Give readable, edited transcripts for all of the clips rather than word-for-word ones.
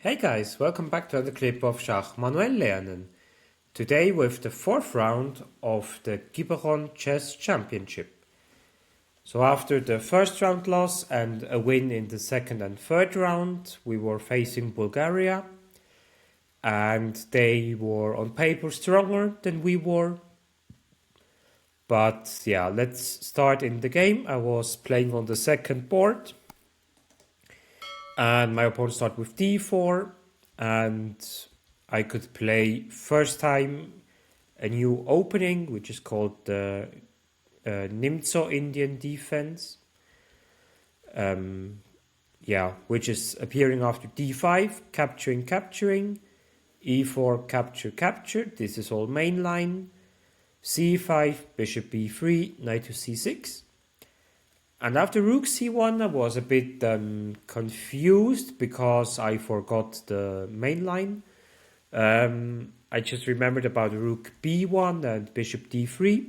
Hey guys, welcome back to another clip of Schach-manuel-lernen. Today with the fourth round of the Quiberon Chess Championship. So after the first round loss and a win in the second and third round, we were facing Bulgaria. And they were on paper stronger than we were. But yeah, let's start in the game. I was playing on the second board. And my opponent started with d4, and I could play first time a new opening, which is called the Nimzo Indian defense. Which is appearing after d5, capturing, e4, capture. This is all main line. c5, bishop b3, knight to c6. And after rook c1, I was a bit confused because I forgot the main line. I just remembered about rook b1 and bishop d3.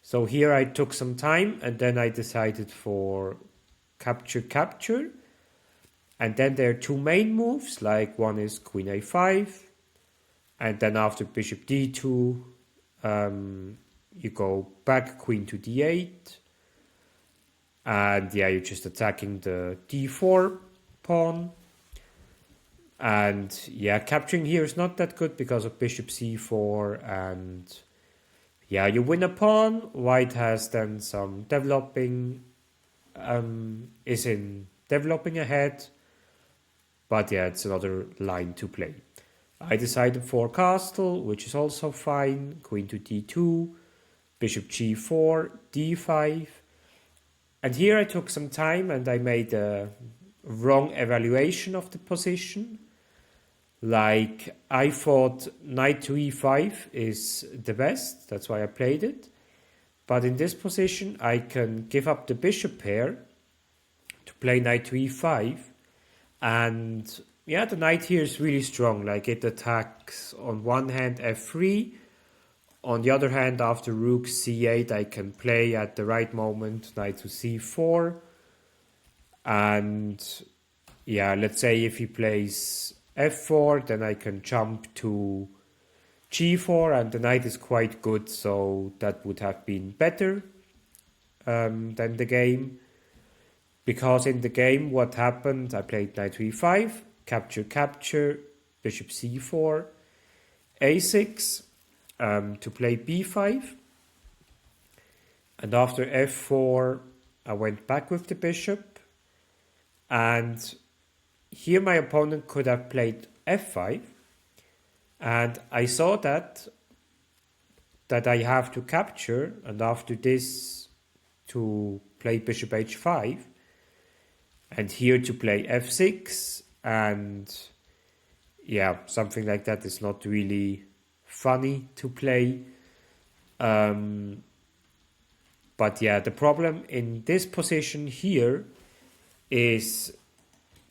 So here I took some time and then I decided for capture. And then there are two main moves, like one is queen a5. And then after bishop d2, you go back queen to d8. And yeah, you're just attacking the d4 pawn. And yeah, capturing here is not that good because of bishop c4. And yeah, you win a pawn. White has then some developing, developing ahead. But yeah, it's another line to play. I decided for castle, which is also fine. Queen to d2, bishop g4, d5. And here I took some time and I made a wrong evaluation of the position. Like, I thought knight to e5 is the best, that's why I played it. But in this position I can give up the bishop pair to play knight to e5. And yeah, the knight here is really strong, like it attacks on one hand f3. On the other hand, after rook c8, I can play at the right moment knight to c4. And yeah, let's say if he plays f4, then I can jump to g4, and the knight is quite good, so that would have been better than the game. Because in the game, what happened, I played knight to e5, capture, bishop c4, a6, to play b5, and after f4 I went back with the bishop, and here my opponent could have played f5, and I saw that I have to capture, and after this to play bishop h5, and here to play f6, and yeah, something like that is not really funny to play. But yeah, the problem in this position here is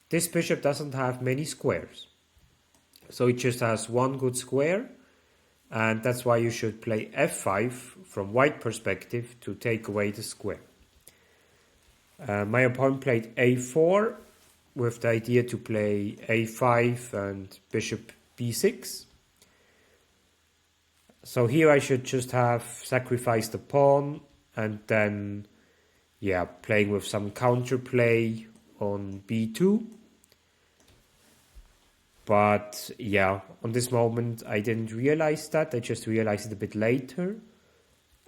this bishop doesn't have many squares. So it just has one good square, and that's why you should play f5 from white perspective to take away the square. My opponent played a4 with the idea to play a5 and bishop b6. So here I should just have sacrificed the pawn and then, yeah, playing with some counterplay on b2. But yeah, on this moment I didn't realize that, I just realized it a bit later.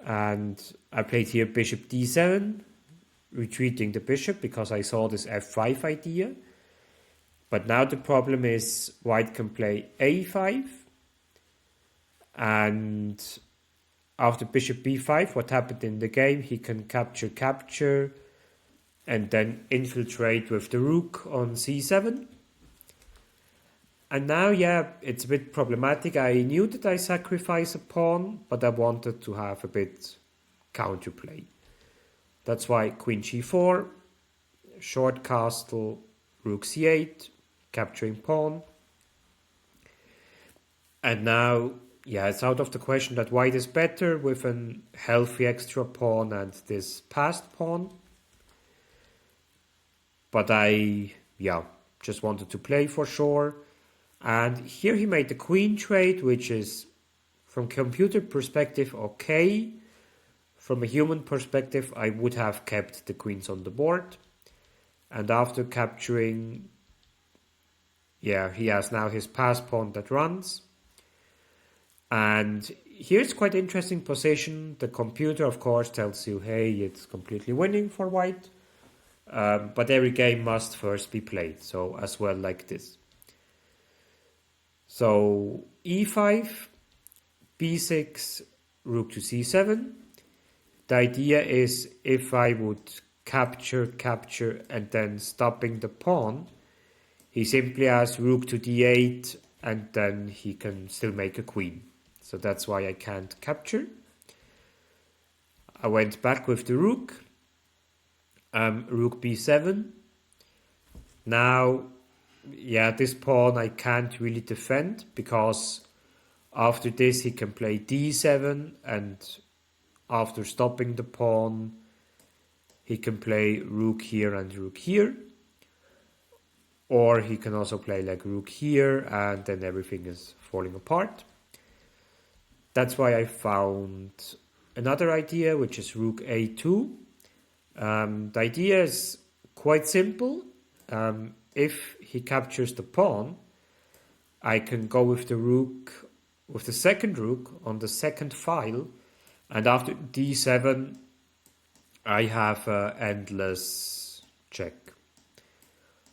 And I played here bishop d7, retreating the bishop because I saw this f5 idea. But now the problem is white can play a5. And after bishop b5, what happened in the game, he can capture, and then infiltrate with the rook on c7. And now, yeah, it's a bit problematic. I knew that I sacrificed a pawn, but I wanted to have a bit counterplay. That's why queen g4, short castle, rook c8, capturing pawn. And now, yeah, it's out of the question that white is better with a healthy extra pawn and this passed pawn. But I just wanted to play for sure. And here he made the queen trade, which is, from computer perspective, okay. From a human perspective, I would have kept the queens on the board. And after capturing, he has now his pass pawn that runs. And here's quite interesting position. The computer, of course, tells you, hey, it's completely winning for white. But every game must first be played. So as well like this. So e5, b6, rook to c7. The idea is if I would capture, and then stopping the pawn, he simply has rook to d8, and then he can still make a queen. So that's why I can't capture. I went back with the rook. Rook b7. Now, this pawn I can't really defend, because after this he can play d7, and after stopping the pawn he can play rook here and rook here. Or he can also play like rook here, and then everything is falling apart. That's why I found another idea, which is rook a2. The idea is quite simple. If he captures the pawn, I can go with the rook, with the second rook on the second file, and after d7 I have an endless check.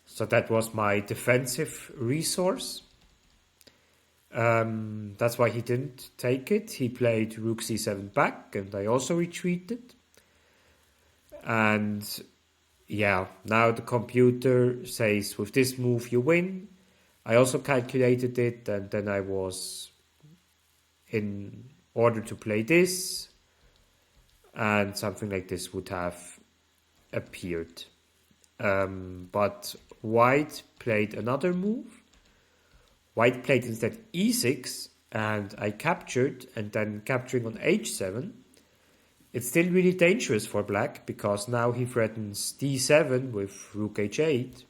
So that was my defensive resource. That's why he didn't take it. He played rook c7 back, and I also retreated. And now the computer says with this move you win. I also calculated it, and then I was in order to play this, and something like this would have appeared. But white played another move. White played instead e6, and I captured, and then capturing on h7. It's still really dangerous for black, because now he threatens d7 with rook h8.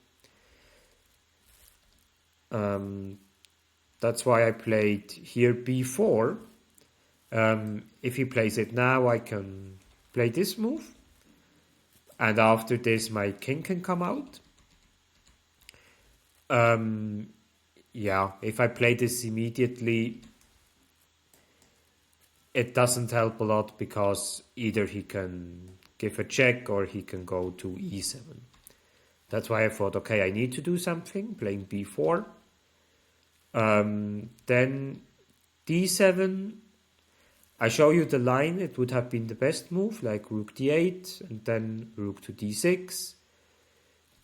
That's why I played here b4. If he plays it now, I can play this move. And after this, my king can come out. If I play this immediately, it doesn't help a lot, because either he can give a check or he can go to e7. That's why I thought, okay, I need to do something, playing b4. Then d7. I show you the line. It would have been the best move, like rook d8, and then rook to d6,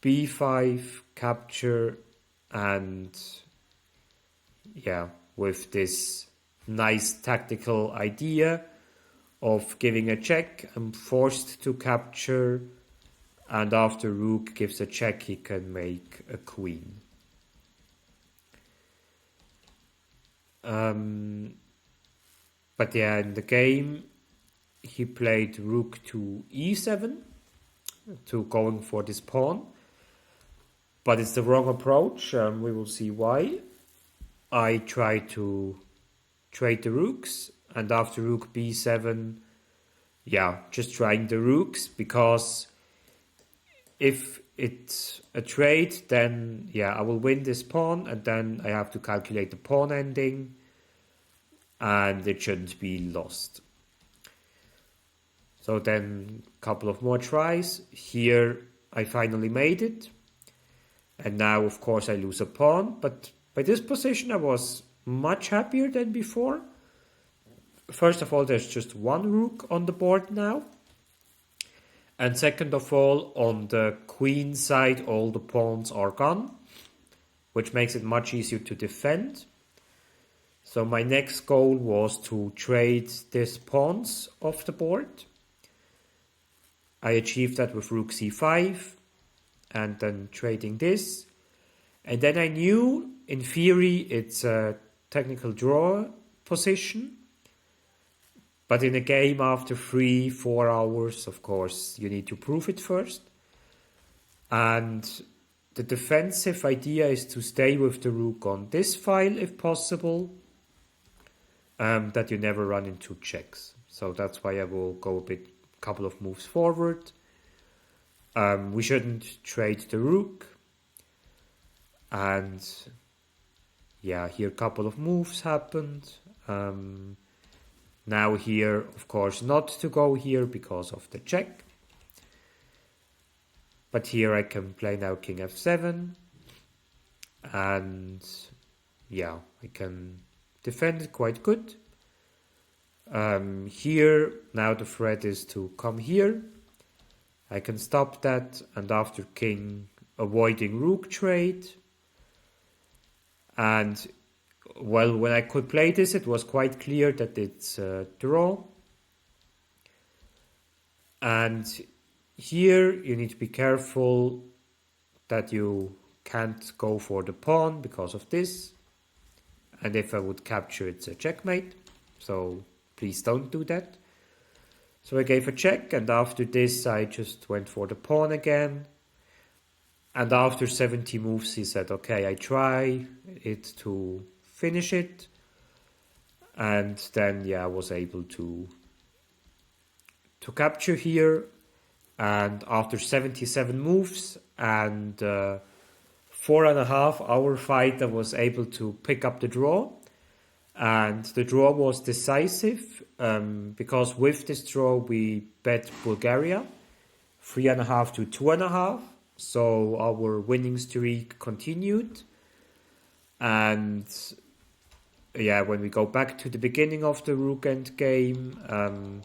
b5, capture, and with this nice tactical idea of giving a check, I'm forced to capture, and after rook gives a check, he can make a queen. But in the game, he played rook to e7, to going for this pawn. But it's the wrong approach. We will see why. I try to trade the rooks, and after rook b7, just trying the rooks, because if it's a trade, then I will win this pawn, and then I have to calculate the pawn ending, and it shouldn't be lost. So then a couple of more tries. Here I finally made it, and now of course I lose a pawn, but by this position I was much happier than before. First of all, there's just one rook on the board now. And second of all, on the queen side, all the pawns are gone, which makes it much easier to defend. So my next goal was to trade these pawns off the board. I achieved that with rook c5, and then trading this. And then I knew, in theory, it's a technical draw position. But in a game after 3-4 hours, of course, you need to prove it first. And the defensive idea is to stay with the rook on this file if possible, that you never run into checks. So that's why I will go a couple of moves forward. We shouldn't trade the rook. And yeah, here a couple of moves happened. Now here, of course, not to go here because of the check. But here I can play now king f7. And yeah, I can defend it quite good. Here, now the threat is to come here. I can stop that, and after king, avoiding rook trade. And, well, when I could play this, it was quite clear that it's a draw. And here, you need to be careful that you can't go for the pawn because of this. And if I would capture, it's a checkmate. So please don't do that. So I gave a check, and after this, I just went for the pawn again. And after 70 moves, he said, okay, I try it to finish it. And then, yeah, I was able to capture here. And after 77 moves and 4.5 hour fight, I was able to pick up the draw. And the draw was decisive because with this draw, we bet Bulgaria 3.5 to 2.5. So our winning streak continued. And yeah, when we go back to the beginning of the rook end game,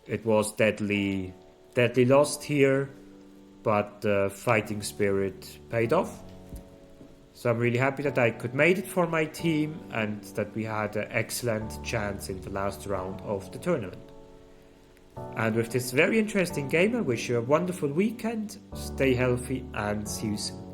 it was deadly lost here, but the fighting spirit paid off. So I'm really happy that I could make it for my team and that we had an excellent chance in the last round of the tournament. And with this very interesting game, I wish you a wonderful weekend, stay healthy and see you soon.